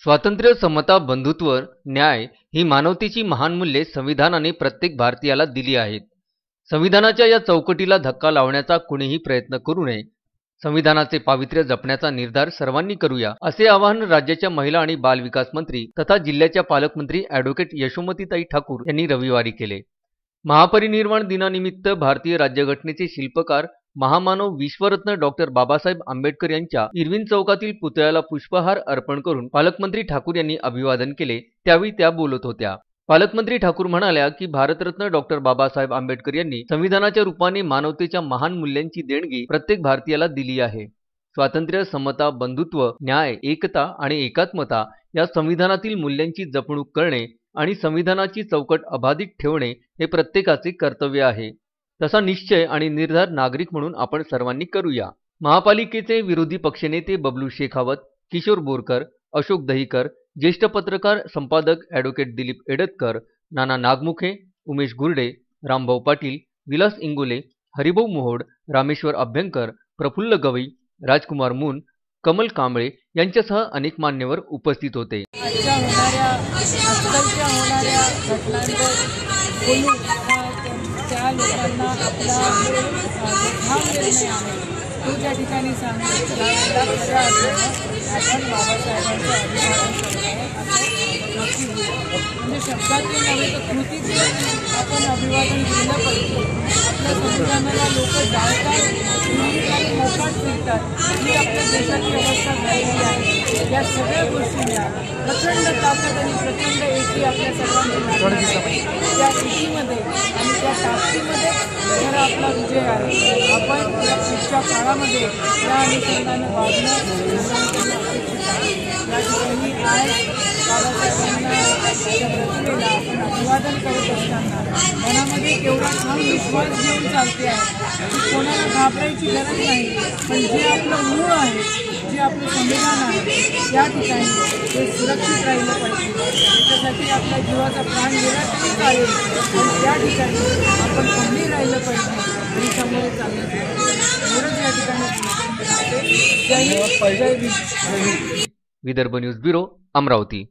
स्वातंत्र्य, समता, बंधुत्व, न्याय ही मानवतेची महान मूल्ये संविधानाने प्रत्येक भारतीयाला दिली आहेत। संविधानाच्या या चौकटीला धक्का लावण्याचा कुणीही प्रयत्न करू नये। संविधानाचे पावित्र्य जपण्याचा निर्धार सर्वांनी करूया, असे आवाहन राज्याच्या महिला आणि बाल विकास मंत्री तथा जिल्ह्याच्या पालकमंत्री ॲडव्होकेट यशोमतीताई ठाकूर यांनी रविवारी केले। महापरिनिर्वाण दिनानिमित्त भारतीय राज्यघटनेचे शिल्पकार महामानव विश्वरत्न डॉक्टर बाबासाहेब आंबेडकर यांच्या इरविन चौकातील पुतळ्याला पुष्पहार अर्पण करून पालकमंत्री ठाकूर यांनी अभिवादन केले। त्यावेळी त्या बोलत होत्या। पालकमंत्री ठाकूर म्हणाल्या की भारतरत्न डॉक्टर बाबासाहेब आंबेडकर यांनी संविधानाच्या रूपाने मानवतेच्या महान मूल्यांची देणगी प्रत्येक भारतीयाला दिली आहे। स्वातंत्र्य, समता, बंधुत्व, न्याय, एकता आणि एकात्मता या संविधानातील मूल्यांची जपणूक करणे आणि संविधानाची चौकट अबाधित ठेवणे हे प्रत्येकाचे कर्तव्य आहे। तसा निश्चय आणि निर्धार नागरिक म्हणून आपण सर्वांनी करूया। महापालिकेचे विरोधी पक्षनेते बबलू शेखावत, किशोर बोरकर, अशोक दहिकर, ज्येष्ठ पत्रकार संपादक ॲडव्होकेट दिलीप एडतकर, नाना नागमुखे, उमेश गुर्डे, रामभाऊ पाटील, विलास इंगोले, हरिभाऊ मोहोड, रामेश्वर अभ्यंकर, प्रफुल्ल गवई, राजकुमार मून, कमल कांबळे यांच्यासह अनेक मान्यवर उपस्थित होते। त्या लोकांना आपला ठाम निर्णय आहे तो ज्या ठिकाणी सांगितलं आपण बाबासाहेबांचं अभिवादन करतो असं नक्की म्हणजे शब्दातून नव्हे तर कृतीत आपण अभिवादन केलं पाहिजे। आपल्या संविधानाला लोक जाळतात, मोकाट फिरतात, ही आपल्या देशाची अवस्था झालेली आहे। या सगळ्या गोष्टींना प्रचंड ताकद आणि प्रचंड एकी आपल्या सर्वांनी त्या एकीमध्ये आणि त्या ताकदीमध्ये खरा आपला विजय आहे। आपण या पुढच्या काळामध्ये या अनुषंगाने वागणं या ठिकाणी आज बाबासाहेबांना प्रतिमेला आपण अभिवादन करत असताना मनामध्ये केवढा ठाम विश्वास घेऊन चालते आहे की कोणाला घाबरायची गरज नाही, पण जे आपलं मूळ आहे, जे आपलं संविधान आहे त्या ठिकाणी ते सुरक्षित राहिलं पाहिजे। त्याच्यासाठी आपल्या जीवाचा प्राण गेला तरी चालेल, पण त्या ठिकाणी आपण खंबीर राहिलं पाहिजे आणि समोर चाललं पाहिजे। एवढंच या ठिकाणी जय हिंद, जय भीम। Vidarbha news bureau, Amravati.